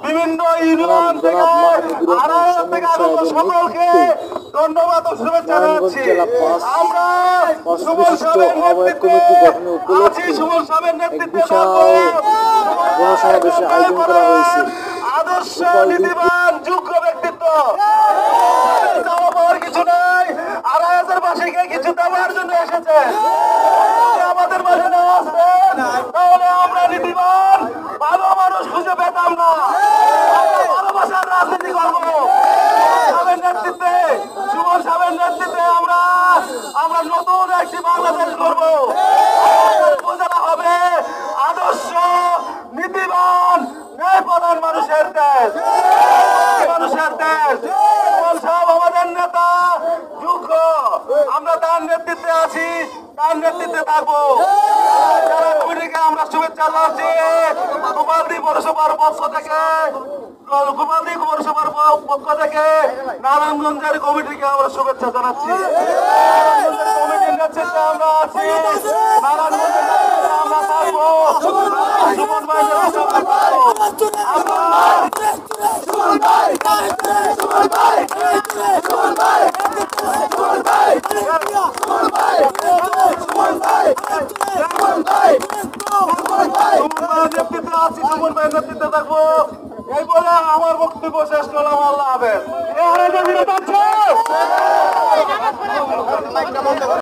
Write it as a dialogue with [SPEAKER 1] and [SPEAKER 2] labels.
[SPEAKER 1] বিভিন্ন ইউনিয়ন থেকে সকলকে ধন্যবাদ ও শুভেচ্ছা জানাচ্ছি। আমরা সুমন সাহেবের নেতৃত্বে সুমন সাহেবের নেতৃত্বে
[SPEAKER 2] গণসমাবেশের আয়োজন করা হয়েছে।
[SPEAKER 1] আদর্শ নীতিবান যোগ্য ব্যক্তিত্ব পাওয়ার কিছু নাই। ২৫০০ কিছু দেওয়ার জন্য এসেছে। আমাদের মাঝে না আসতেন তাহলে আমরা নীতিবান ভালো মানুষ খুঁজে পেতাম না। ভালোবাসার রাজনীতি করবো সাহেবের নেতৃত্বে, সুমন সাহেবের নেতৃত্বে আমরা নতুন একটি বাংলাদেশ করবো। উপজেলা হবে আদর্শ নীতিবান ন্যায়পরায়ণ মানুষের দেশ, মানুষের দেশ। সুমন সাহেব আমাদের নেতা যোগ্য, আমরা তার নেতৃত্বে আছি, তার নেতৃত্বে থাকবো। যারা কমিটিকে আমরা শুভেচ্ছা জানাচ্ছি। গোপালদী পৌরসভার পক্ষ থেকে গোপালদী পৌরসভার পক্ষ থেকে নারায়ণগঞ্জের কমিটিকে আমরা শুভেচ্ছা জানাচ্ছি। কমিটির নেতৃত্বে আমরা আছি, নারায়ণগঞ্জের নেতৃত্বে আমরা থাকবো। সুমন ভাইয়ের নেতৃত্বে আছি, সুমন ভাইয়ের নেতৃত্বে থাকবো। এই বলে আমার বক্তব্য শেষ করলাম। আল্লাহ হাফেজ।